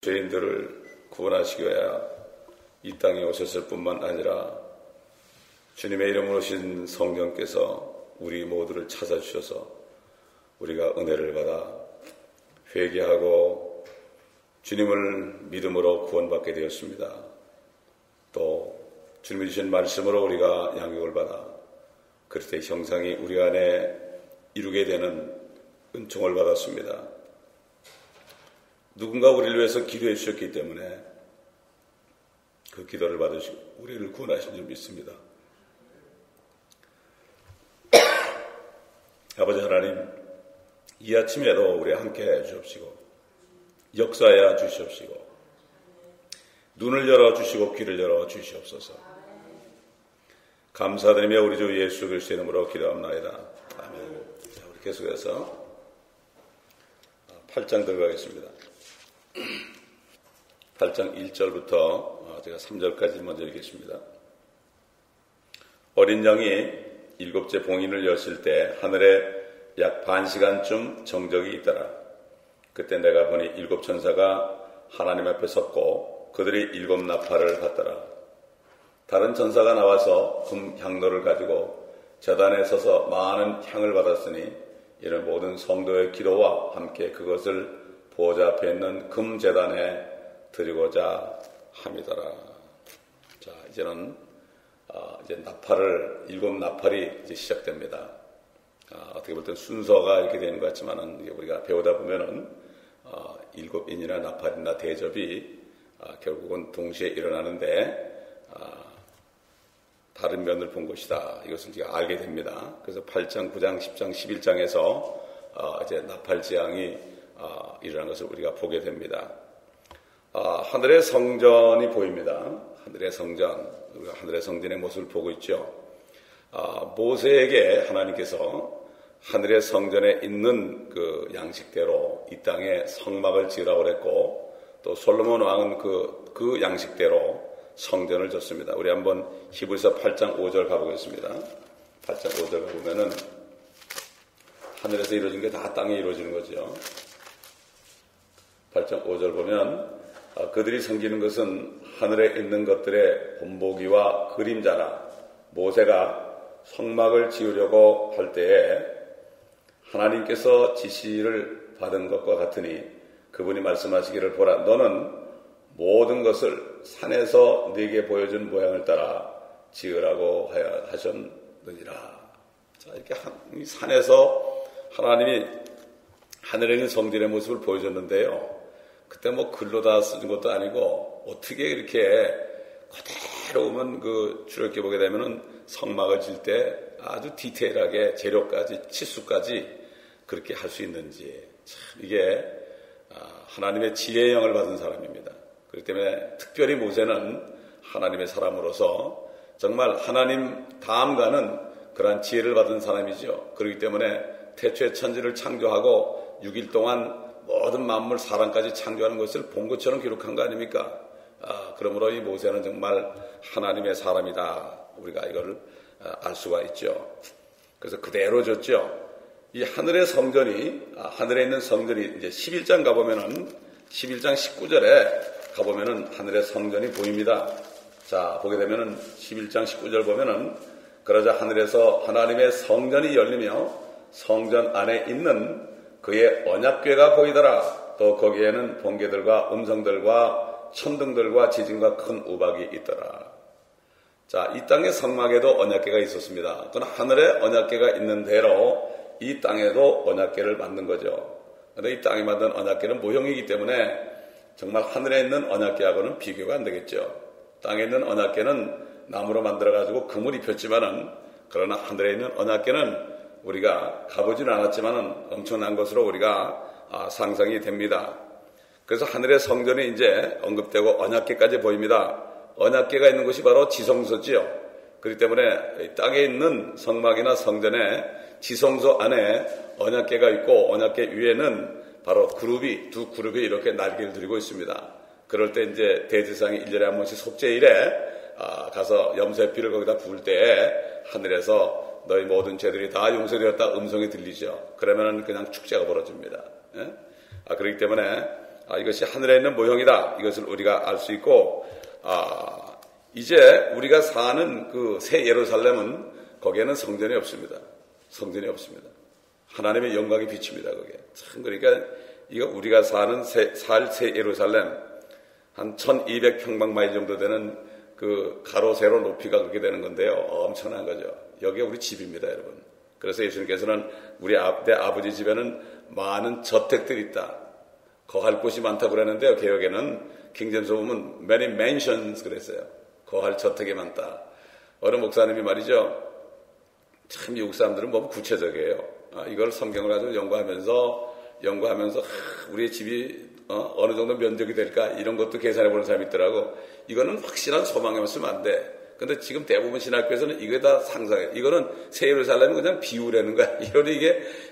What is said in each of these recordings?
죄인들을 구원하시기 위하여 이 땅에 오셨을 뿐만 아니라 주님의 이름으로 오신 성령께서 우리 모두를 찾아주셔서 우리가 은혜를 받아 회개하고 주님을 믿음으로 구원받게 되었습니다. 또 주님이 주신 말씀으로 우리가 양육을 받아 그리스도의 형상이 우리 안에 이루게 되는 은총을 받았습니다. 누군가 우리를 위해서 기도해 주셨기 때문에 그 기도를 받으시고 우리를 구원하신 줄 믿습니다. 아버지 하나님, 이 아침에도 우리 함께 해 주옵시고 역사해 주시옵시고 눈을 열어주시고 귀를 열어주시옵소서. 감사드리며 우리 주 예수 그리스도의 이름으로 기도합나이다. 아멘. 자, 우리 계속해서 8장 들어가겠습니다. 8장 1절부터 제가 3절까지 먼저 읽겠습니다. 어린 양이 7째 봉인을 여실 때 하늘에 약 반 시간쯤 정적이 있더라. 그때 내가 보니 7 천사가 하나님 앞에 섰고 그들이 7 나팔을 받더라. 다른 천사가 나와서 금 향로를 가지고 제단에 서서 많은 향을 받았으니 이는 모든 성도의 기도와 함께 그것을 보좌 앞에 있는 금 제단에 드리고자 함이더라. 자, 이제는 이제 나팔을 7 나팔이 이제 시작됩니다. 어떻게 볼 땐 순서가 이렇게 되는 것 같지만은 우리가 배우다 보면은 7인이나 나팔이나 대접이 결국은 동시에 일어나는데 다른 면을 본 것이다. 이것을 우리가 알게 됩니다. 그래서 8장, 9장, 10장, 11장에서 이제 나팔 재앙이 일어난 것을 우리가 보게 됩니다. 하늘의 성전이 보입니다. 하늘의 성전, 우리가 하늘의 성전의 모습을 보고 있죠. 모세에게 하나님께서 하늘의 성전에 있는 그 양식대로 이 땅에 성막을 지으라고 그랬고, 또 솔로몬 왕은 그 양식대로 성전을 졌습니다. 우리 한번 히브리서 8장 5절 가보겠습니다. 8장 5절 가보면은 하늘에서 이루어진 게 다 땅에 이루어지는 거죠. 8장 5절 보면 그들이 섬기는 것은 하늘에 있는 것들의 본보기와 그림자라. 모세가 성막을 지으려고 할 때에 하나님께서 지시를 받은 것과 같으니 그분이 말씀하시기를 보라. 너는 모든 것을 산에서 네게 보여준 모양을 따라 지으라고 하셨느니라. 자, 이렇게 산에서 하나님이 하늘에 있는 성전의 모습을 보여줬는데요. 그때 뭐 글로 다 쓰는 것도 아니고 어떻게 이렇게 그대로 오면 그 출애굽기 보게 되면은 성막을 질 때 아주 디테일하게 재료까지 치수까지 그렇게 할 수 있는지 참 이게 하나님의 지혜의 영을 받은 사람입니다. 그렇기 때문에 특별히 모세는 하나님의 사람으로서 정말 하나님 다음 가는 그러한 지혜를 받은 사람이죠. 그렇기 때문에 태초에 천지를 창조하고 6일 동안 모든 만물 사람까지 창조하는 것을 본 것처럼 기록한 거 아닙니까? 그러므로 이 모세는 정말 하나님의 사람이다. 우리가 이걸 알 수가 있죠. 그래서 그대로 졌죠. 이 하늘의 성전이, 하늘에 있는 성전이 이제 11장 가보면은, 11장 19절에 가보면은 하늘의 성전이 보입니다. 자, 보게 되면은 11장 19절 보면은, 그러자 하늘에서 하나님의 성전이 열리며 성전 안에 있는 그의 언약궤가 보이더라. 또 거기에는 번개들과 음성들과 천둥들과 지진과 큰 우박이 있더라. 자, 이 땅의 성막에도 언약궤가 있었습니다. 그건 하늘에 언약궤가 있는 대로 이 땅에도 언약궤를 만든 거죠. 그런데 이 땅에 만든 언약궤는 모형이기 때문에 정말 하늘에 있는 언약궤하고는 비교가 안 되겠죠. 땅에 있는 언약궤는 나무로 만들어가지고 금을 입혔지만은, 그러나 하늘에 있는 언약궤는 우리가 가보지는 않았지만은 엄청난 것으로 우리가 상상이 됩니다. 그래서 하늘의 성전이 이제 언급되고 언약궤까지 보입니다. 언약궤가 있는 곳이 바로 지성소지요. 그렇기 때문에 땅에 있는 성막이나 성전에 지성소 안에 언약궤가 있고 언약궤 위에는 바로 두 그룹이 이렇게 날개를 들고 있습니다. 그럴 때 이제 대제사장이 1년에 한 번씩 속죄일에 가서 염소의 피를 거기다 부을 때에 하늘에서 너희 모든 죄들이 다 용서되었다 음성이 들리죠. 그러면은 그냥 축제가 벌어집니다. 예? 그렇기 때문에 이것이 하늘에 있는 모형이다. 이것을 우리가 알 수 있고, 이제 우리가 사는 그 새 예루살렘은 거기에는 성전이 없습니다. 성전이 없습니다. 하나님의 영광이 비칩니다. 거기에. 참, 그러니까 이거 우리가 사는 새 예루살렘 한 1200평방마일 정도 되는 그 가로 세로 높이가 그렇게 되는 건데요. 엄청난 거죠. 여기가 우리 집입니다, 여러분. 그래서 예수님께서는 내 아버지 집에는 많은 저택들이 있다. 거할 곳이 많다고 그러는데요. 개혁에는 킹제임스 보면 many mansions 그랬어요. 거할 저택이 많다. 어느 목사님이 말이죠. 참 미국 사람들은 너무 구체적이에요. 이걸 성경을 가지고 연구하면서 우리의 집이 어느 정도 면적이 될까 이런 것도 계산해 보는 사람이 있더라고. 이거는 확실한 소망에만 쓰면 안 돼. 근데 지금 대부분 신학교에서는 이게 다 상상해. 이거는 새 예루살렘은 그냥 비유라는 거야. 이러니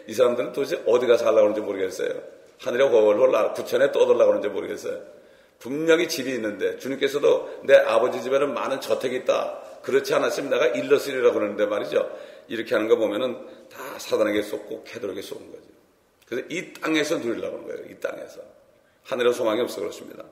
이 사람들은 도대체 어디 가서 하려고 하는지 모르겠어요. 하늘에 홀홀 구천에 떠들려고 하는지 모르겠어요. 분명히 집이 있는데 주님께서도 내 아버지 집에는 많은 저택이 있다. 그렇지 않았으면 내가 일러쓰리라고 그러는데 말이죠. 이렇게 하는 거 보면은 다 사단에게 쏟고 캐돌에게 쏟은 거죠. 그래서 이 땅에서 누리려고 하는 거예요. 이 땅에서. 하늘에 소망이 없어 그렇습니다.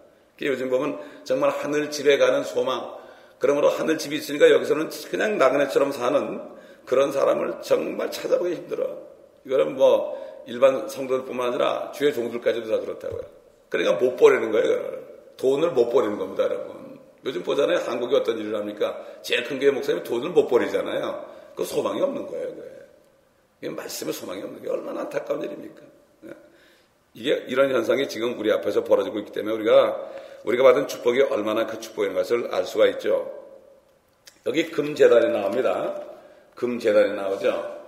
요즘 보면 정말 하늘집에 가는 소망. 그러므로 하늘집이 있으니까 여기서는 그냥 나그네처럼 사는 그런 사람을 정말 찾아보기 힘들어. 이거는 뭐 일반 성도들뿐만 아니라 주의 종들까지도 다 그렇다고요. 그러니까 못 버리는 거예요. 돈을 못 버리는 겁니다, 여러분. 요즘 보잖아요. 한국이 어떤 일을 합니까? 제일 큰 교회 목사님이 돈을 못 버리잖아요. 그 소망이 없는 거예요. 그게 말씀에 소망이 없는 게 얼마나 안타까운 일입니까? 이게 이런 현상이 지금 우리 앞에서 벌어지고 있기 때문에 우리가 받은 축복이 얼마나 그 축복인 것을 알 수가 있죠. 여기 금제단이 나옵니다. 금제단이 나오죠.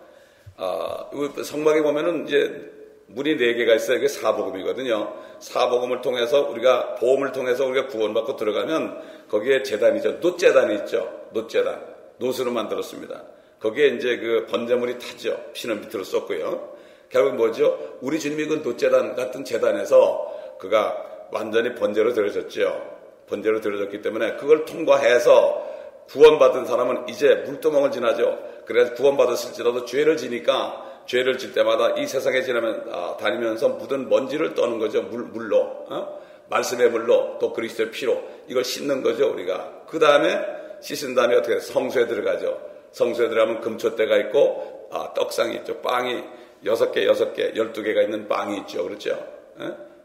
성막에 보면은 이제 문이 4개가 있어요. 이게 사복음이거든요. 사복음을 통해서 보험을 통해서 우리가 구원받고 들어가면 거기에 제단이죠. 놋제단이 있죠. 놋제단. 놋으로 만들었습니다. 거기에 이제 그 번제물이 타죠. 피는 밑으로 쏟고요. 결국 뭐죠? 우리 주님이 그 놋제단 같은 제단에서 그가 완전히 번제로 드려졌죠. 번제로 드려졌기 때문에 그걸 통과해서 구원받은 사람은 이제 물두멍을 지나죠. 그래서 구원받았을지라도 죄를 지니까 죄를 질 때마다 이 세상에 다니면서 묻은 먼지를 떠는 거죠. 물로. 말씀의 물로 또 그리스도의 피로 이걸 씻는 거죠. 우리가. 그 다음에 씻은 다음에 어떻게 성소에 들어가죠. 성소에 들어가면 금촛대가 있고 떡상이 있죠. 빵이 6개, 12개가 있는 빵이 있죠. 그렇죠?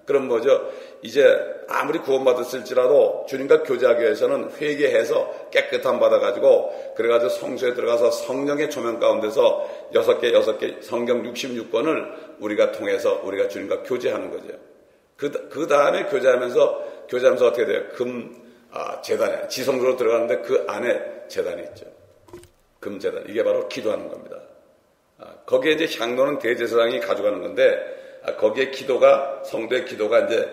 그럼 뭐죠? 이제 아무리 구원받았을지라도 주님과 교제하기 위해서는 회개해서 깨끗함 받아가지고 그래가지고 성소에 들어가서 성령의 조명 가운데서 6개 성경 66권을 우리가 통해서 우리가 주님과 교제하는 거죠. 그 다음에 교제하면서 어떻게 돼요? 제단에 지성소로 들어가는데 그 안에 제단이 있죠. 금제단. 이게 바로 기도하는 겁니다. 거기에 이제 향로는 대제사장이 가져가는 건데 거기에 성도의 기도가 이제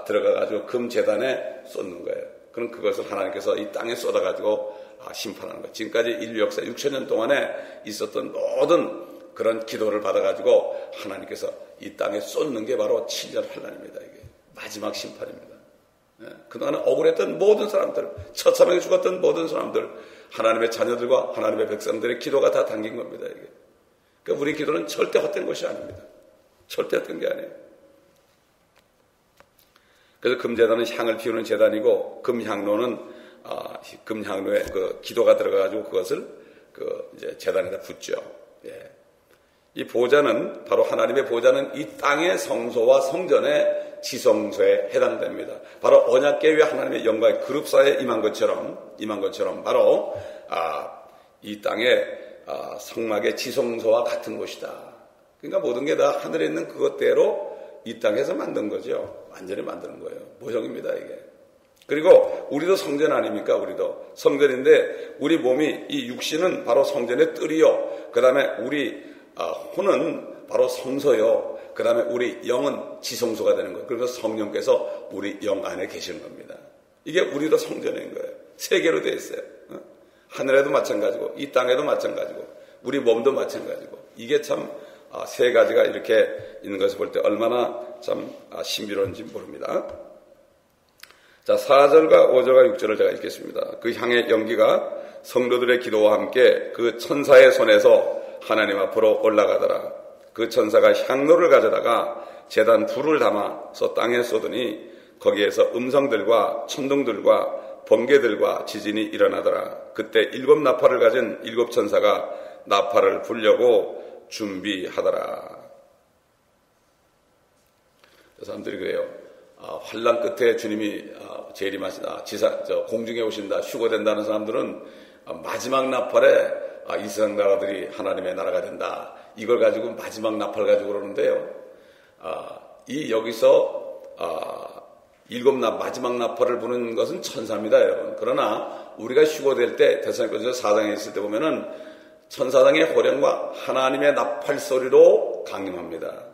들어가가지고 금제단에 쏟는 거예요. 그럼 그것을 하나님께서 이 땅에 쏟아가지고 심판하는 거예요. 지금까지 인류 역사 6,000년 동안에 있었던 모든 그런 기도를 받아가지고 하나님께서 이 땅에 쏟는 게 바로 7년 환란입니다. 이게 마지막 심판입니다. 그동안에 억울했던 모든 사람들, 처참하게 죽었던 모든 사람들, 하나님의 자녀들과 하나님의 백성들의 기도가 다 담긴 겁니다. 이게. 그러니까 우리 기도는 절대 헛된 것이 아닙니다. 절대 헛된 게 아니에요. 그래서 금제단은 향을 피우는 제단이고 금향로는 금향로에 그 기도가 들어가가지고 그것을 이제 제단에다 붓죠. 예. 이 보좌는 바로 하나님의 보좌는 이 땅의 성소와 성전의 지성소에 해당됩니다. 바로 언약궤 위에 하나님의 영광의 그룹사에 임한 것처럼 바로 이 땅의 성막의 지성소와 같은 곳이다. 그러니까 모든 게 다 하늘에 있는 그것대로 이 땅에서 만든 거죠. 완전히 만드는 거예요. 모형입니다, 이게. 그리고 우리도 성전 아닙니까? 우리도 성전인데 우리 몸이 이 육신은 바로 성전의 뜰이요. 그 다음에 우리 혼은 바로 성소요. 그 다음에 우리 영은 지성소가 되는 거예요. 그래서 성령께서 우리 영 안에 계시는 겁니다. 이게 우리도 성전인 거예요. 세 개로 되어 있어요. 하늘에도 마찬가지고 이 땅에도 마찬가지고 우리 몸도 마찬가지고 이게 참 세 가지가 이렇게 있는 것을 볼 때 얼마나 참 신비로운지 모릅니다. 자, 4절과 5절과 6절을 제가 읽겠습니다. 그 향의 연기가 성도들의 기도와 함께 그 천사의 손에서 하나님 앞으로 올라가더라. 그 천사가 향로를 가져다가 제단 불을 담아서 땅에 쏟으니 거기에서 음성들과 천둥들과 번개들과 지진이 일어나더라. 그때 7 나팔을 가진 7 천사가 나팔을 불려고 준비하더라. 사람들이 그래요. 환난 끝에 주님이 재림하시다, 공중에 오신다, 휴거된다는 사람들은 마지막 나팔에 이 세상 나라들이 하나님의 나라가 된다. 이걸 가지고 마지막 나팔 가지고 그러는데요. 여기서 마지막 나팔을 부는 것은 천사입니다, 여러분. 그러나 우리가 휴거될 때 데살로니가서 4장에 있을 때 보면은 천사장의 호령과 하나님의 나팔 소리로 강림합니다.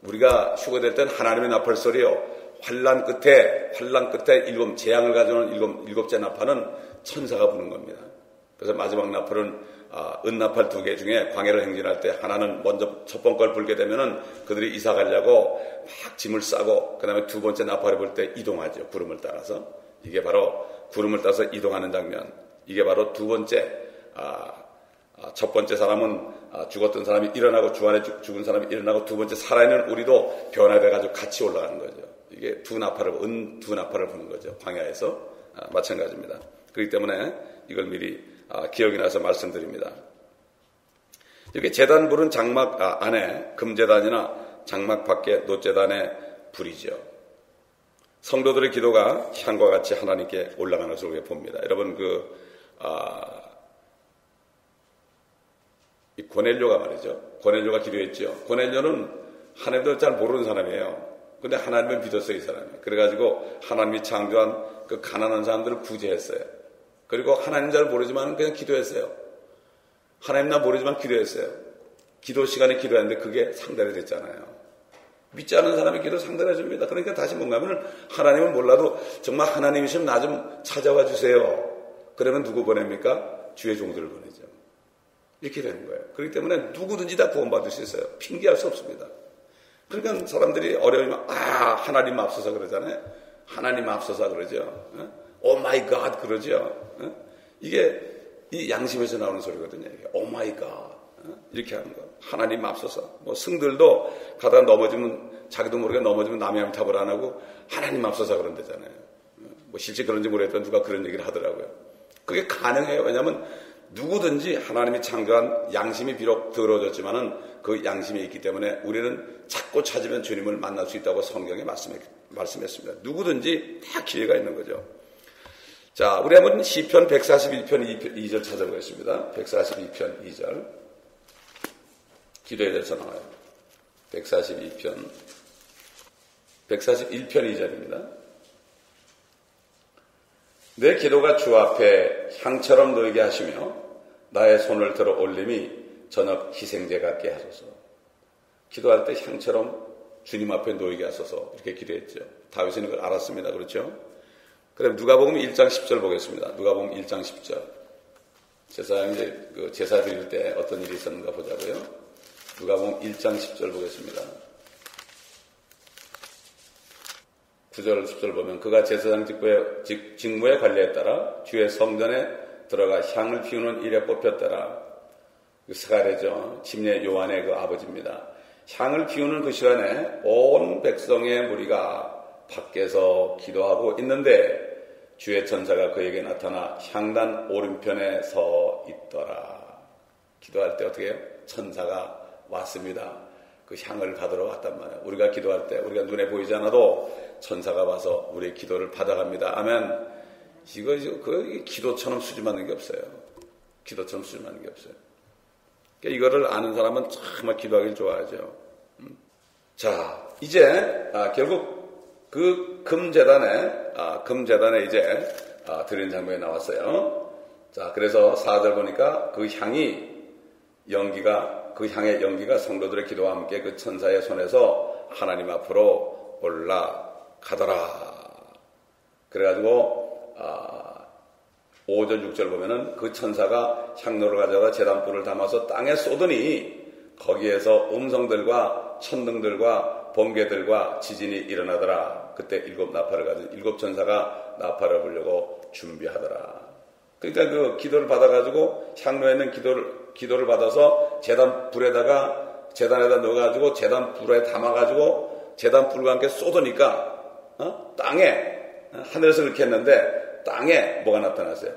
우리가 휴거될 때는 하나님의 나팔 소리요. 환난 끝에 재앙을 가져오는 일곱째 나팔은 천사가 부는 겁니다. 그래서 마지막 나팔은 은나팔 2개 중에 광야를 행진할 때 하나는 먼저 첫 번째 걸 불게 되면은 그들이 이사 가려고 막 짐을 싸고 그 다음에 2번째 나팔을 불 때 이동하죠. 구름을 따라서. 이게 바로 구름을 따라서 이동하는 장면. 이게 바로 2번째, 첫 번째 사람은 죽었던 사람이 일어나고 주안에 죽은 사람이 일어나고 2번째 살아있는 우리도 변화돼가지고 같이 올라가는 거죠. 이게 두 나팔을 부는 거죠. 광야에서. 마찬가지입니다. 그렇기 때문에 이걸 미리 기억이 나서 말씀드립니다. 이렇게 제단 불은 장막 안에 금제단이나 장막 밖에 놋제단에 불이죠. 성도들의 기도가 향과 같이 하나님께 올라가는 것을 우리가 봅니다. 여러분 이 고넬료가 말이죠. 고넬료가 기도했죠. 고넬료는 하나님도 잘 모르는 사람이에요. 근데 하나님을 믿었어요, 이 사람이. 그래가지고 하나님이 창조한 그 가난한 사람들을 구제했어요. 그리고 하나님 잘 모르지만 그냥 기도했어요. 하나님 나 모르지만 기도했어요. 기도 시간에 기도했는데 그게 상달이 됐잖아요. 믿지 않는 사람의 기도 상달해 줍니다. 그러니까 다시 뭔가 하면 하나님은 몰라도 정말 하나님이시면 나 좀 찾아와 주세요. 그러면 누구 보냅니까? 주의 종들을 보내죠. 이렇게 되는 거예요. 그렇기 때문에 누구든지 다 구원받을 수 있어요. 핑계할 수 없습니다. 그러니까 사람들이 어려우면 하나님 앞서서 그러잖아요. 하나님 앞서서 그러죠. 오 마이 갓 그러죠. 이게 이 양심에서 나오는 소리거든요. 오 마이 갓 이렇게 하는 거. 하나님 앞서서. 뭐 승들도 가다가 넘어지면 자기도 모르게 넘어지면 남의 암탑을 안 하고 하나님 앞서서 그런다잖아요. 뭐 실제 그런지 모르겠지만 누가 그런 얘기를 하더라고요. 그게 가능해요. 왜냐하면 누구든지 하나님이 창조한 양심이 비록 더러워졌지만은 그 양심이 있기 때문에 우리는 찾고 찾으면 주님을 만날 수 있다고 성경에 말씀했습니다. 누구든지 다 기회가 있는 거죠. 자, 우리 한번 시편 141편 2절 찾아보겠습니다. 142편 2절. 기도에 대해서 나와요. 141편 2절입니다. 내 기도가 주 앞에 향처럼 놓이게 하시며 나의 손을 들어 올림이 저녁 희생제 같게 하소서. 기도할 때 향처럼 주님 앞에 놓이게 하소서 이렇게 기도했죠. 다윗은 이걸 알았습니다. 그렇죠? 그럼 누가복음 1장 10절 보겠습니다. 누가복음 1장 10절. 제사 드릴 때 어떤 일이 있었는가 보자고요. 누가복음 1장 10절 보겠습니다. 9절 10절 보면 그가 제사장 직무에 관리에 따라 주의 성전에 들어가 향을 피우는 일에 뽑혔더라. 스가랴죠. 침례 요한의 그 아버지입니다. 향을 피우는 그 시간에 온 백성의 무리가 밖에서 기도하고 있는데 주의 천사가 그에게 나타나 향단 오른편에 서 있더라. 기도할 때 어떻게 해요? 천사가 왔습니다. 그 향을 받으러 왔단 말이에요. 우리가 기도할 때 우리가 눈에 보이지 않아도 천사가 와서 우리의 기도를 받아갑니다. 아멘. 그 기도처럼 수줍어하는 게 없어요. 기도처럼 수줍어하는 게 없어요. 그러니까 이거를 아는 사람은 정말 기도하기를 좋아하죠. 자, 이제 결국 그 금제단에 이제 드리는 장면이 나왔어요. 자, 그래서 4절 보니까 그 향의 연기가 성도들의 기도와 함께 그 천사의 손에서 하나님 앞으로 올라가더라. 그래가지고 5절 6절 보면은 그 천사가 향로를 가져다 제단불을 담아서 땅에 쏟으니 거기에서 음성들과 천둥들과 번개들과 지진이 일어나더라. 그때 7 나팔을 가진 7 천사가 나팔을 불려고 준비하더라. 그러니까 그 기도를 받아가지고 향로에 있는 기도를 받아서 제단 불에다가 재단에다 넣어가지고 재단 불에 담아가지고 재단 불과 함께 쏟으니까 땅에 하늘에서 그렇게 했는데 땅에 뭐가 나타났어요?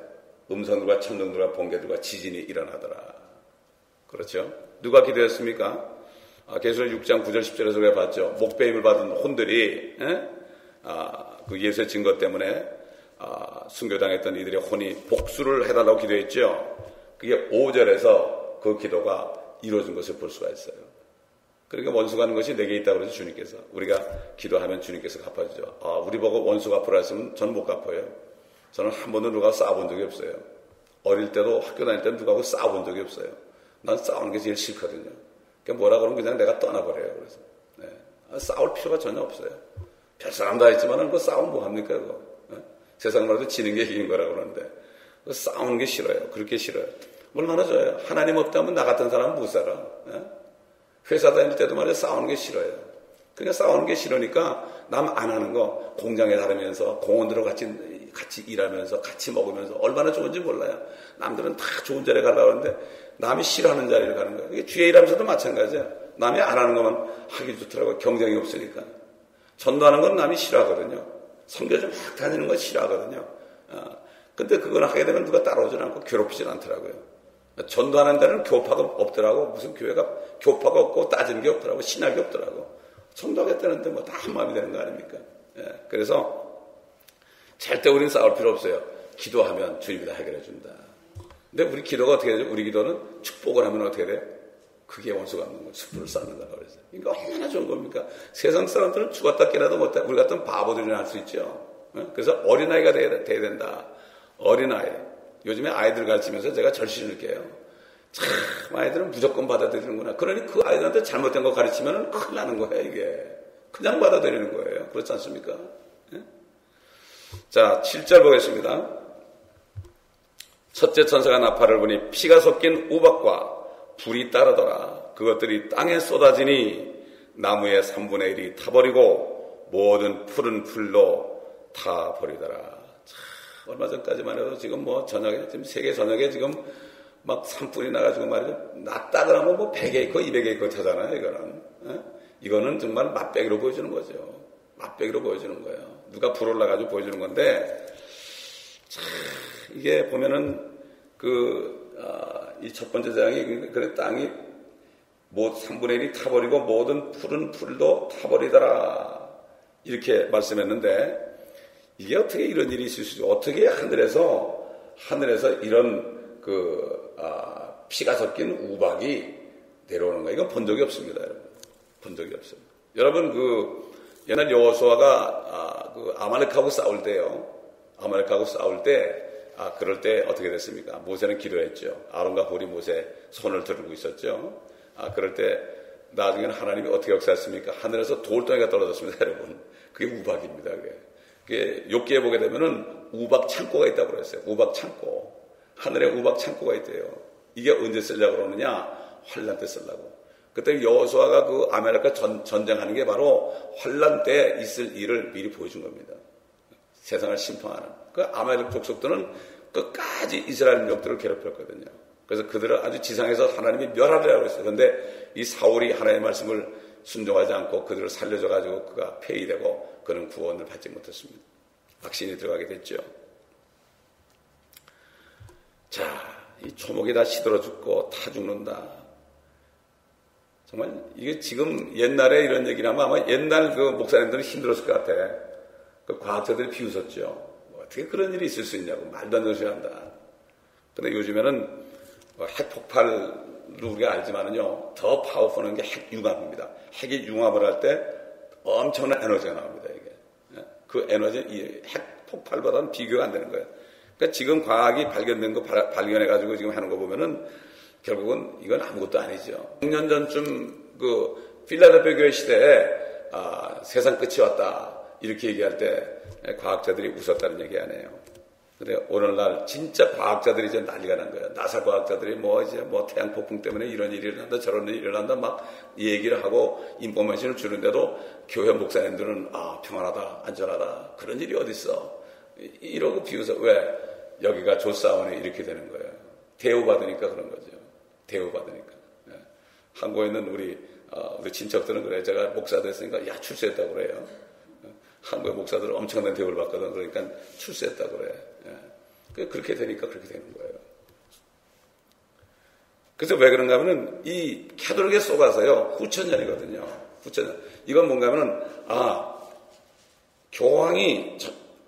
음성들과 천둥들과 번개들과 지진이 일어나더라. 그렇죠? 누가 기도했습니까? 계시록 6장 9절 10절에서 우리가 봤죠. 목배임을 받은 혼들이 그 예수의 증거 때문에 순교당했던 이들의 혼이 복수를 해달라고 기도했죠. 그게 5절에서 그 기도가 이루어진 것을 볼 수가 있어요. 그러니까 원수가 하는 것이 내게 있다고 그래서 주님께서 우리가 기도하면 주님께서 갚아주죠. 우리 보고 원수 갚으라 했으면 저는 못 갚아요. 저는 한 번도 누가 싸워본 적이 없어요. 어릴 때도 학교 다닐 때는 누가하고 싸워본 적이 없어요. 난 싸우는 게 제일 싫거든요. 그러니까 뭐라 그러면 그냥 내가 떠나버려요. 그래서 싸울 필요가 전혀 없어요. 별 사람 다 있지만은 그 싸우면 뭐 합니까 그거? 세상 말로 지는 게 이긴 거라고 그러는데 싸우는 게 싫어요. 그렇게 싫어요. 얼마나 좋아요. 하나님 없다면 나 같은 사람은 못 살아. 회사 다닐 때도 말이야 싸우는 게 싫어요. 그러니까 싸우는 게 싫으니까 남 안 하는 거 공장에 다니면서 공원들로 같이 일하면서 같이 먹으면서 얼마나 좋은지 몰라요. 남들은 다 좋은 자리에 가려고 하는데 남이 싫어하는 자리를 가는 거예요. 이게 뒤에 일하면서도 마찬가지예요. 남이 안 하는 것만 하기 좋더라고요. 경쟁이 없으니까. 전도하는 건 남이 싫어하거든요. 선교 좀 막 다니는 건 싫어하거든요. 근데 그걸 하게 되면 누가 따라오질 않고 괴롭히질 않더라고요. 전도하는 데는 교파가 없더라고. 무슨 교회가 교파가 없고 따지는 게 없더라고. 신학이 없더라고. 전도하겠다는데 뭐 다 한마음이 되는 거 아닙니까? 그래서 절대 우리는 싸울 필요 없어요. 기도하면 주님이 다 해결해 준다. 근데 우리 기도가 어떻게 되죠? 우리 기도는 축복을 하면 어떻게 돼요? 그게 원수가 없는 거예요. 숯불을 쌓는다고 그랬어요. 이거 얼마나 좋은 겁니까? 세상 사람들은 죽었다 깨나도 못해. 우리 같은 바보들이나 할 수 있죠. 그래서 어린아이가 돼야 된다. 어린아이. 요즘에 아이들 가르치면서 제가 절실을 깨요. 참, 아이들은 무조건 받아들이는구나. 그러니 그 아이들한테 잘못된 거 가르치면 큰일 나는 거예요, 이게. 그냥 받아들이는 거예요. 그렇지 않습니까? 자, 7절 보겠습니다. 첫째 천사가 나팔을 부니 피가 섞인 우박과 불이 따르더라. 그것들이 땅에 쏟아지니 나무의 3분의 1이 타버리고 모든 푸른 풀도 타버리더라. 참, 얼마 전까지만 해도 지금 뭐 저녁에, 지금 세계 저녁에 지금 막 산불이 나가지고 말이죠. 낮다 그러면 뭐 100에이커, 200에이커 타잖아요, 이거는. 이거는 정말 맛배기로 보여주는 거죠. 맛배기로 보여주는 거예요. 누가 불 올라가지고 보여주는 건데, 참, 이게 보면은 이 첫 번째 장이 그래 땅이 뭐 3분의 1이 타버리고 모든 푸른 풀도 타버리더라 이렇게 말씀했는데 이게 어떻게 이런 일이 있을 수 있죠? 어떻게 하늘에서 이런 피가 섞인 우박이 내려오는 거예요? 이건 본 적이 없습니다, 여러분. 본 적이 없어요. 여러분 옛날 여호수아가 아말렉하고 싸울 때요. 아말렉하고 싸울 때 그럴 때 어떻게 됐습니까? 모세는 기도했죠. 아론과 홀이 모세 손을 들고 있었죠. 그럴 때 나중에는 하나님이 어떻게 역사했습니까? 하늘에서 돌덩이가 떨어졌습니다, 여러분. 그게 우박입니다. 그게 욥기에 보게 되면은 우박 창고가 있다고 그랬어요. 우박 창고. 하늘에 우박 창고가 있대요. 이게 언제 쓰려고 그러느냐? 환란 때 쓰려고. 그때 여호수아가 그 아말렉과 전쟁하는 게 바로 환란 때 있을 일을 미리 보여준 겁니다. 세상을 심판하는. 그 아말렉 족속들은 끝까지 이스라엘 민족들을 괴롭혔거든요. 그래서 그들을 아주 지상에서 하나님이 멸하리라고 했어요. 그런데 이 사울이 하나님의 말씀을 순종하지 않고 그들을 살려줘가지고 그가 폐위되고 그는 구원을 받지 못했습니다. 악신이 들어가게 됐죠. 자, 이 초목이 다 시들어 죽고 타 죽는다. 정말 이게 지금 옛날에 이런 얘기를 하면 아마 옛날 그 목사님들은 힘들었을 것 같아. 그 과학자들이 비웃었죠. 어떻게 그런 일이 있을 수 있냐고. 말도 안 되는 소리 한다. 근데 요즘에는 핵폭발로 우리가 알지만은요, 더 파워풀한 게 핵융합입니다. 핵이 융합을 할 때 엄청난 에너지가 나옵니다, 이게. 그 에너지, 이 핵폭발보다는 비교가 안 되는 거예요. 그러니까 지금 과학이 발견된 거 발견해가지고 지금 하는 거 보면은 결국은 이건 아무것도 아니죠. 6년 전쯤 필라델피아 교회 시대에 세상 끝이 왔다. 이렇게 얘기할 때 과학자들이 웃었다는 얘기 아니에요. 근데 오늘날 진짜 과학자들이 이제 난리가 난 거예요. 나사 과학자들이 태양 폭풍 때문에 이런 일이 일어난다, 저런 일이 일어난다 막 얘기를 하고 인포메이션을 주는데도 교회 목사님들은 평안하다, 안전하다. 그런 일이 어딨어. 이러고 비웃어. 왜? 여기가 조사원에 이렇게 되는 거예요. 대우받으니까 그런 거죠. 대우받으니까. 한국에 있는 우리 친척들은 그래. 제가 목사 됐으니까 야 출세했다고 그래요. 한국의 목사들은 엄청난 대우를 받거든. 그러니까 출세했다고 그래. 그렇게 되니까 그렇게 되는 거예요. 그래서 왜 그런가 하면은 이 캐톨릭에 속아서요, 후천년이거든요. 후천년. 이건 뭔가 하면은, 교황이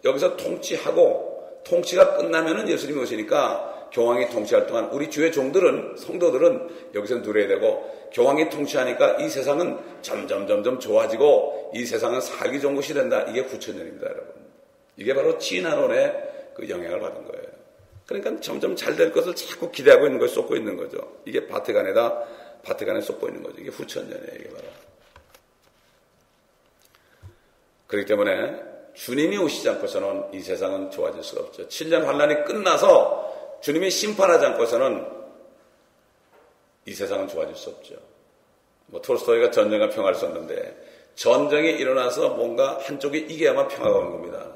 여기서 통치하고, 통치가 끝나면은 예수님이 오시니까 교황이 통치할 동안 우리 주의 종들은, 성도들은 여기서 누려야 되고, 교황이 통치하니까 이 세상은 점점 좋아지고, 이 세상은 살기 좋은 곳이 된다. 이게 후천년입니다, 여러분. 이게 바로 진화론의 그 영향을 받은 거예요. 그러니까 점점 잘 될 것을 자꾸 기대하고 있는 걸 쏟고 있는 거죠. 이게 바티칸에 쏟고 있는 거죠. 이게 후천년이에요, 이게 바로. 그렇기 때문에 주님이 오시지 않고서는 이 세상은 좋아질 수가 없죠. 7년 환란이 끝나서 주님이 심판하지 않고서는 이 세상은 좋아질 수 없죠. 톨스토이가 전쟁과 평화를 썼는데 전쟁이 일어나서 뭔가 한쪽이 이겨야만 평화가 오는 겁니다.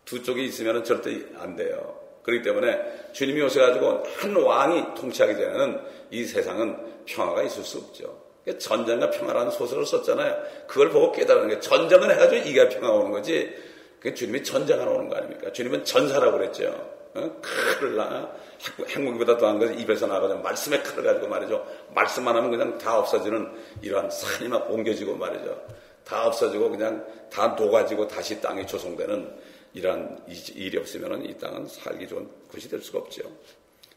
두 쪽이 있으면 절대 안 돼요. 그렇기 때문에 주님이 오셔가지고 한 왕이 통치하기 전에는 이 세상은 평화가 있을 수 없죠. 전쟁과 평화라는 소설을 썼잖아요. 그걸 보고 깨달은 게 전쟁을 해가지고 이겨야 평화가 오는 거지. 그게 주님이 전쟁하러 오는 거 아닙니까? 주님은 전사라고 그랬죠. 칼을 행군보다 더한 것이 입에서 나가서 말씀의 칼을 가지고 말이죠. 말씀만 하면 그냥 다 없어지는 이러한 산이 막 옮겨지고 말이죠. 다 없어지고 그냥 다 녹아지고 다시 땅에 조성되는 이러한 일이 없으면 이 땅은 살기 좋은 곳이 될 수가 없죠.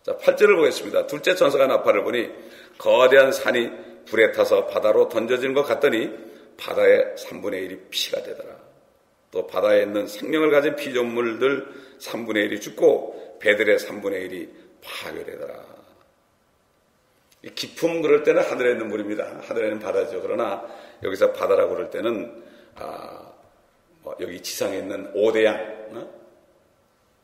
자, 8절을 보겠습니다. 둘째 천사가 나팔을 보니 거대한 산이 불에 타서 바다로 던져지는 것 같더니 바다의 3분의 1이 피가 되더라. 또 바다에 있는 생명을 가진 피조물들 3분의 1이 죽고 배들의 3분의 1이 파괴되더라. 깊음 그럴 때는 하늘에 있는 물입니다. 하늘에 있는 바다죠. 그러나 여기서 바다라고 그럴 때는 여기 지상에 있는 5대양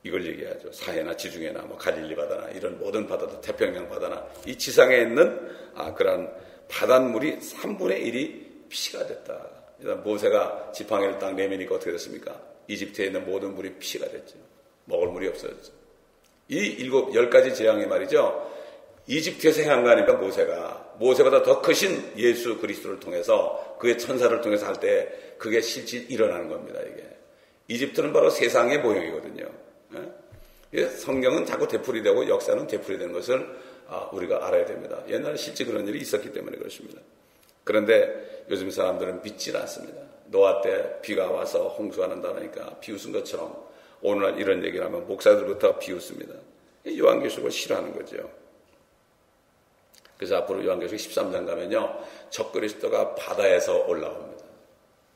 이걸 얘기하죠. 사해나 지중해나 갈릴리 바다나 이런 모든 바다도 태평양 바다나 이 지상에 있는 그런 바닷물이 3분의 1이 피가 됐다. 모세가 지팡이를 딱 내미니까 어떻게 됐습니까? 이집트에 있는 모든 물이 피가 됐죠. 먹을 물이 없어졌죠. 이 10가지 재앙이 말이죠. 이집트에서 행한 거 아닙니까? 모세보다 더 크신 예수 그리스도를 통해서 그의 천사를 통해서 할 때 그게 실제 일어나는 겁니다. 이게 이집트는 바로 세상의 모형이거든요. 성경은 자꾸 되풀이되고 역사는 되풀이되는 것을 우리가 알아야 됩니다. 옛날에 실제 그런 일이 있었기 때문에 그렇습니다. 그런데 요즘 사람들은 믿질 않습니다. 노아 때 비가 와서 홍수가 난다니까 비웃은 것처럼 오늘날 이런 얘기를 하면 목사들부터 비웃습니다. 요한계시록을 싫어하는 거죠. 그래서 앞으로 요한계시록 13장 가면요, 적그리스도가 바다에서 올라옵니다.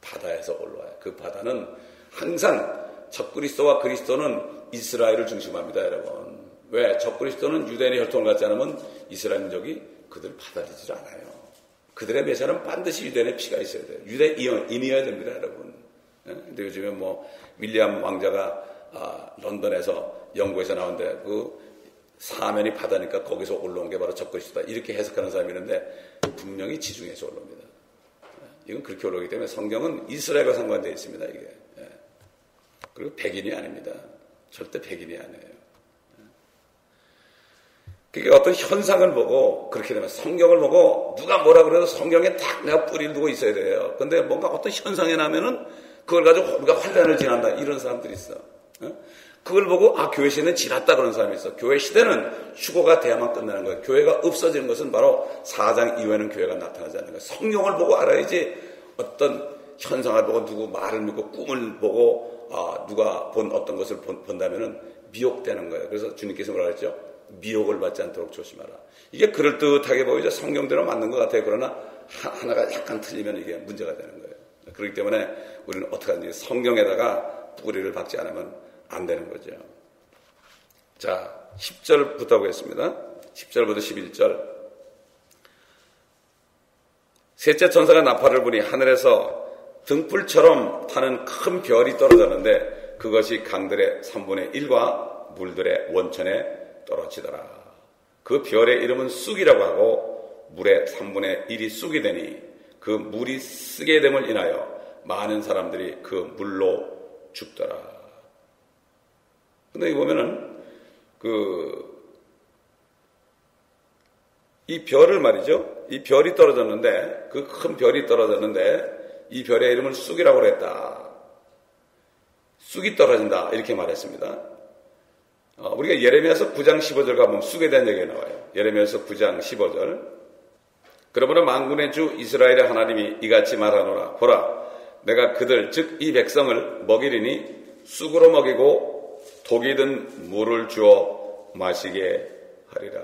바다에서 올라와요. 그 바다는 항상 적그리스도와 그리스도는 이스라엘을 중심합니다, 여러분. 왜? 적그리스도는 유대인의 혈통을 갖지 않으면 이스라엘 민족이 그들을 받아들이지 않아요. 그들의 메시아는 반드시 유대인의 피가 있어야 돼요. 유대인이어야 됩니다, 여러분. 근데 요즘에 윌리엄 왕자가 런던에서 영국에서 나온데 그 사면이 바다니까 거기서 올라온 게 바로 적그리스도다. 이렇게 해석하는 사람이 있는데 분명히 지중해에서 올라옵니다. 이건 그렇게 올라오기 때문에 성경은 이스라엘과 상관되어 있습니다. 이게. 그리고 백인이 아닙니다. 절대 백인이 아니에요. 그게 어떤 현상을 보고 그렇게 되면 성경을 보고 누가 뭐라 그래도 성경에 딱 내가 뿌리를 두고 있어야 돼요. 근데 뭔가 어떤 현상이 나면은 그걸 가지고 우리가 환란을 지난다. 이런 사람들이 있어. 그걸 보고 교회 시대는 지났다 그런 사람이 있어. 교회 시대는 휴거가 돼야만 끝나는 거예요. 교회가 없어지는 것은 바로 4장 이후에는 교회가 나타나지 않는 거예요. 성경을 보고 알아야지 어떤 현상을 보고 누구 말을 믿고 꿈을 보고 누가 본 어떤 것을 본다면은 미혹되는 거예요. 그래서 주님께서 뭐라 그랬죠? 미혹을 받지 않도록 조심하라. 이게 그럴듯하게 보이죠. 성경대로 맞는 것 같아요. 그러나 하나가 약간 틀리면 이게 문제가 되는 거예요. 그렇기 때문에 우리는 어떻게 하는지 성경에다가 뿌리를 박지 않으면 안 되는 거죠. 자, 10절부터 보겠습니다. 10절부터 11절. 셋째 천사가 나팔을 부니 하늘에서 등불처럼 타는 큰 별이 떨어졌는데 그것이 강들의 3분의 1과 물들의 원천에 떨어지더라. 그 별의 이름은 쑥이라고 하고 물의 3분의 1이 쑥이 되니 그 물이 쓰게 됨을 인하여 많은 사람들이 그 물로 죽더라. 근데 여기 보면은 이 별을 말이죠. 이 별이 떨어졌는데, 그 큰 별이 떨어졌는데 이 별의 이름을 쑥이라고 그랬다. 쑥이 떨어진다 이렇게 말했습니다. 우리가 예레미야서 9장 15절 가보면 쑥에 대한 얘기가 나와요. 예레미야서 9장 15절. 그러므로 만군의 주 이스라엘의 하나님이 이같이 말하노라. 보라, 내가 그들 즉 이 백성을 먹이리니 쑥으로 먹이고 독이 든 물을 주어 마시게 하리라.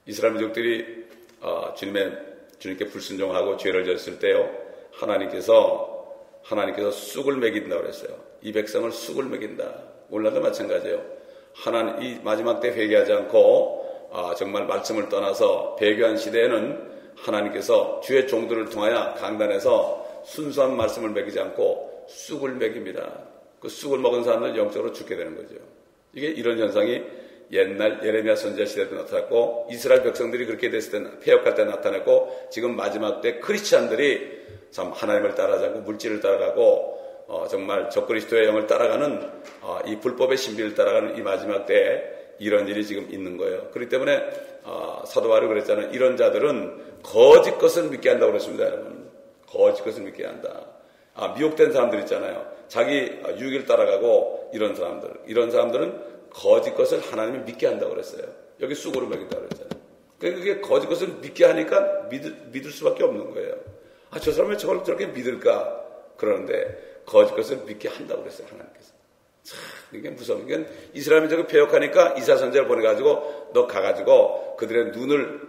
이스라엘 민족들이 주님께 불순종하고 죄를 졌을 때요, 하나님께서 쑥을 먹인다고 그랬어요. 이 백성을 쑥을 먹인다. 오늘날도 마찬가지예요. 하나님 이 마지막 때 회개하지 않고 정말 말씀을 떠나서 배교한 시대에는 하나님께서 주의 종들을 통하여 강단에서 순수한 말씀을 먹이지 않고 쑥을 먹입니다. 그 쑥을 먹은 사람들 영적으로 죽게 되는 거죠. 이게 이런 현상이 옛날 예레미야 선지자 시대도 나타났고 이스라엘 백성들이 그렇게 됐을 때 폐역할 때 나타났고 지금 마지막 때 크리스찬들이 참 하나님을 따라가지 않고 물질을 따라가고 정말 적그리스도의 영을 따라가는 이 불법의 신비를 따라가는 이 마지막 때에 이런 일이 지금 있는 거예요. 그렇기 때문에 사도 바울이 그랬잖아요. 이런 자들은 거짓 것을 믿게 한다고 그랬습니다. 여러분. 거짓 것을 믿게 한다. 미혹된 사람들 있잖아요. 자기 유익을 따라가고 이런 사람들은 거짓 것을 하나님이 믿게 한다고 그랬어요. 여기 쑥으로 먹인다고 그랬잖아요. 그게 거짓 것을 믿게 하니까 믿을 수밖에 없는 거예요. 저 사람이 저걸 저렇게 믿을까? 그러는데 거짓 것을 믿게 한다고 그랬어요. 하나님께서. 참 이게 무서운 게 이스라엘 민족이 폐역하니까 이사 선지자를 보내가지고 너 가가지고 그들의 눈을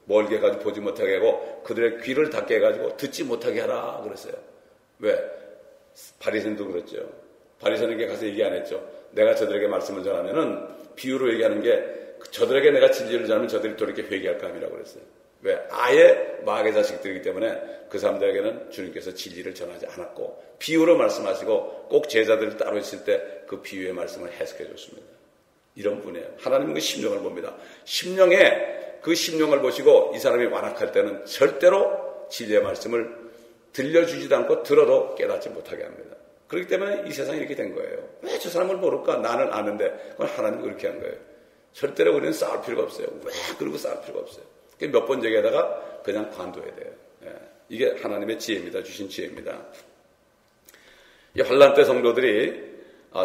멀게 해가지고 보지 못하게 하고 그들의 귀를 닫게 해가지고 듣지 못하게 하라 그랬어요. 왜? 바리새인도 그랬죠. 바리새인에게 가서 얘기 안 했죠. 내가 저들에게 말씀을 전하면은 비유로 얘기하는 게 저들에게 내가 진리를 전하면 저들이 돌이켜 회개할까 함이라고 그랬어요. 왜? 아예 마귀의 자식들이기 때문에 그 사람들에게는 주님께서 진리를 전하지 않았고 비유로 말씀하시고 꼭 제자들을 따로 있을 때 그 비유의 말씀을 해석해 줬습니다. 이런 분이에요. 하나님은 그 심령을 봅니다. 그 심령을 보시고 이 사람이 완악할 때는 절대로 진리의 말씀을 들려주지도 않고 들어도 깨닫지 못하게 합니다. 그렇기 때문에 이 세상이 이렇게 된 거예요. 왜 저 사람을 모를까? 나는 아는데 그건 하나님이 그렇게 한 거예요. 절대로 우리는 싸울 필요가 없어요. 왜 그러고 싸울 필요가 없어요. 몇 번 얘기하다가 그냥 관둬야 돼요. 이게 하나님의 지혜입니다. 주신 지혜입니다. 이 환란 때 성도들이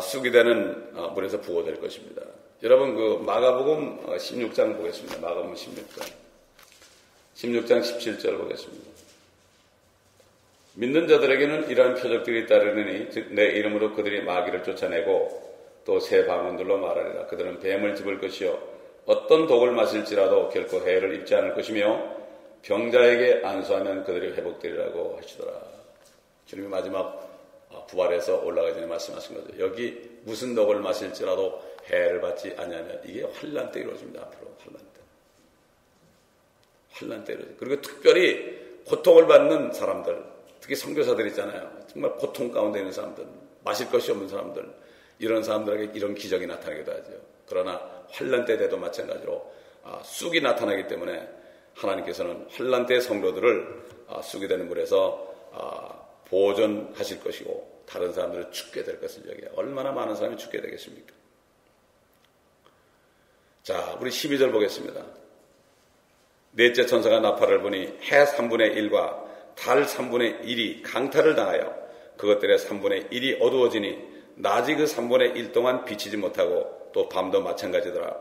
쑥이 되는 물에서 부어될 것입니다. 여러분 그 마가복음 16장 보겠습니다. 마가복음 16장 17절 보겠습니다. 믿는 자들에게는 이러한 표적들이 따르느니 즉 내 이름으로 그들이 마귀를 쫓아내고 또 새 방언들로 말하리라. 그들은 뱀을 집을 것이요 어떤 독을 마실지라도 결코 해를 입지 않을 것이며 병자에게 안수하면 그들이 회복되리라고 하시더라. 주님이 마지막 부활해서 올라가기 전에 말씀하신 거죠. 여기 무슨 독을 마실지라도 해를 받지 않으면 이게 환난 때 이루어집니다. 앞으로 환난 때 이루어집니다. 그리고 특별히 고통을 받는 사람들, 특히 선교사들 있잖아요. 정말 고통 가운데 있는 사람들, 마실 것이 없는 사람들, 이런 사람들에게 이런 기적이 나타나기도 하죠. 그러나 환난 때 돼도 마찬가지로 쑥이 나타나기 때문에 하나님께서는 환난 때 성도들을 쑥이 되는 물에서 보존하실 것이고 다른 사람들은 죽게 될 것을 얘기해요. 얼마나 많은 사람이 죽게 되겠습니까? 자, 우리 12절 보겠습니다. 넷째 천사가 나팔을 부니 해 3분의 1과 달 3분의 1이 강탈을 당하여 그것들의 3분의 1이 어두워지니 낮이 그 3분의 1 동안 비치지 못하고 또 밤도 마찬가지더라.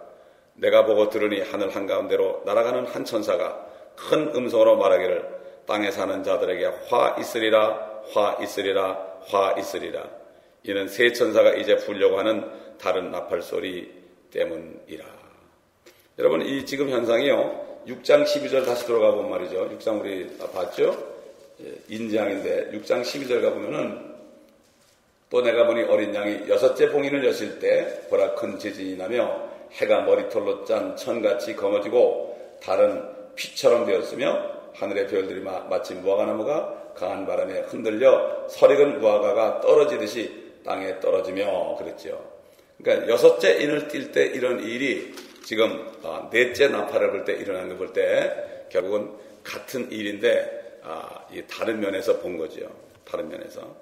내가 보고 들으니 하늘 한가운데로 날아가는 한 천사가 큰 음성으로 말하기를 땅에 사는 자들에게 화 있으리라, 화 있으리라, 화 있으리라. 이는 새 천사가 이제 불려고 하는 다른 나팔 소리 때문이라. 여러분 이 지금 현상이요 6장 12절 다시 돌아가 보면 말이죠. 6장 우리 봤죠? 인지양인데 6장 12절 가보면은 또 내가 보니 어린 양이 6째 봉인을 여실 때 보라 큰 지진이 나며 해가 머리털로 짠 천같이 검어지고 달은 피처럼 되었으며 하늘의 별들이 마치 무화과나무가 강한 바람에 흔들려 설익은 무화과가 떨어지듯이 땅에 떨어지며 그랬죠. 그러니까 6째 인을 띌 때 이런 일이 지금 넷째 나팔을 불 때 일어난 걸 볼 때 결국은 같은 일인데 이 다른 면에서 본 거죠. 다른 면에서.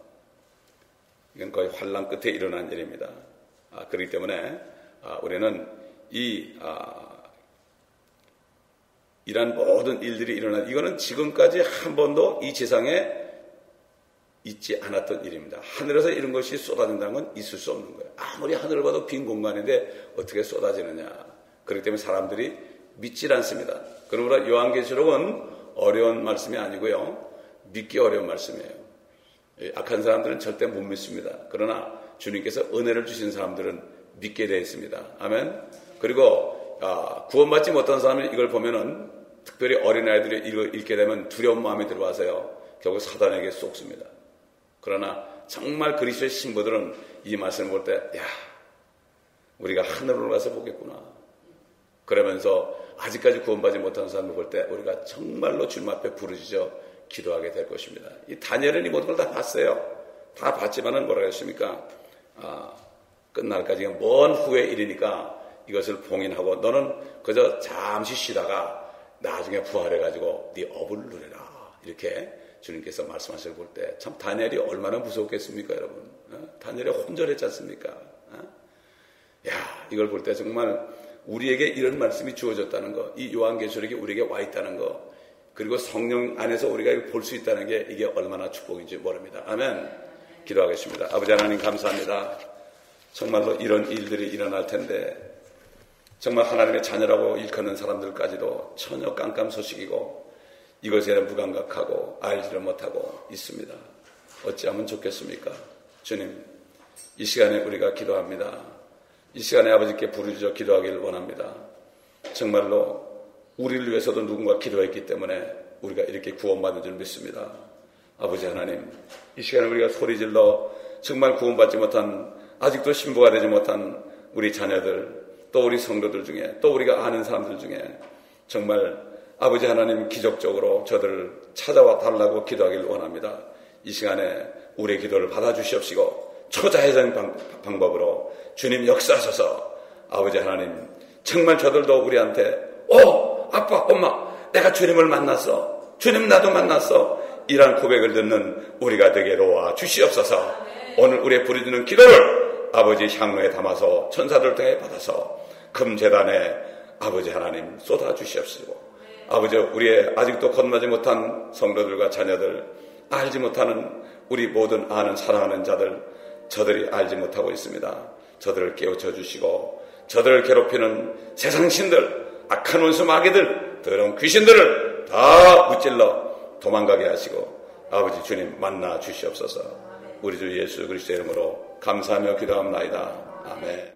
이건 거의 환란 끝에 일어난 일입니다. 그렇기 때문에 우리는 이 이런 모든 일들이 일어난, 이거는 지금까지 한 번도 이 세상에 있지 않았던 일입니다. 하늘에서 이런 것이 쏟아진다는 건 있을 수 없는 거예요. 아무리 하늘을 봐도 빈 공간인데 어떻게 쏟아지느냐. 그렇기 때문에 사람들이 믿질 않습니다. 그러므로 요한계시록은 어려운 말씀이 아니고요, 믿기 어려운 말씀이에요. 악한 사람들은 절대 못 믿습니다. 그러나 주님께서 은혜를 주신 사람들은 믿게 되어 있습니다. 아멘. 그리고 구원받지 못한 사람이 이걸 보면은, 특별히 어린아이들이 이걸 읽게 되면 두려운 마음이 들어와서요, 결국 사단에게 쏟습니다. 그러나 정말 그리스도의 신부들은 이 말씀을 볼 때, 야, 우리가 하늘로 가서 보겠구나. 그러면서 아직까지 구원받지 못한 사람을 볼 때 우리가 정말로 주님 앞에 부르짖어 기도하게 될 것입니다. 이 다니엘은 이 모든 걸 다 봤어요. 다 봤지만은 뭐라고 했습니까? 끝날까지 먼 후의 일이니까 이것을 봉인하고 너는 그저 잠시 쉬다가 나중에 부활해가지고 네 업을 누려라. 이렇게 주님께서 말씀하실 볼 때 참 다니엘이 얼마나 무서웠겠습니까, 여러분? 다니엘이 혼절했지 않습니까? 야, 이걸 볼 때 정말 우리에게 이런 말씀이 주어졌다는 거, 이 요한계시록이 우리에게 와 있다는 거, 그리고 성령 안에서 우리가 볼 수 있다는 게 이게 얼마나 축복인지 모릅니다. 아멘. 기도하겠습니다. 아버지 하나님 감사합니다. 정말로 이런 일들이 일어날 텐데 정말 하나님의 자녀라고 일컫는 사람들까지도 전혀 깜깜소식이고 이것에 대한 무감각하고 알지를 못하고 있습니다. 어찌하면 좋겠습니까? 주님, 이 시간에 우리가 기도합니다. 이 시간에 아버지께 부르짖어 기도하기를 원합니다. 정말로 우리를 위해서도 누군가 기도했기 때문에 우리가 이렇게 구원받은 줄 믿습니다. 아버지 하나님, 이 시간에 우리가 소리질러 정말 구원받지 못한, 아직도 신부가 되지 못한 우리 자녀들, 또 우리 성도들 중에, 또 우리가 아는 사람들 중에 정말 아버지 하나님 기적적으로 저들을 찾아와 달라고 기도하기를 원합니다. 이 시간에 우리의 기도를 받아주시옵시고 초자해성 방법으로 주님 역사하셔서 아버지 하나님 정말 저들도 우리한테 아빠 엄마 내가 주님을 만났어, 주님 나도 만났어, 이러한 고백을 듣는 우리가 되게 도와 주시옵소서. 오늘 우리의 부르짖는 기도를 아버지 향로에 담아서 천사들 통해 받아서 금제단에 아버지 하나님 쏟아 주시옵시고, 아버지 우리의 아직도 건너지 못한 성도들과 자녀들, 알지 못하는 우리 모든 아는 사랑하는 자들, 저들이 알지 못하고 있습니다. 저들을 깨우쳐 주시고 저들을 괴롭히는 세상 신들, 악한 원수 마귀들, 더러운 귀신들을 다 무찔러 도망가게 하시고 아버지 주님 만나 주시옵소서. 우리 주 예수 그리스도의 이름으로 감사하며 기도합나이다. 아멘.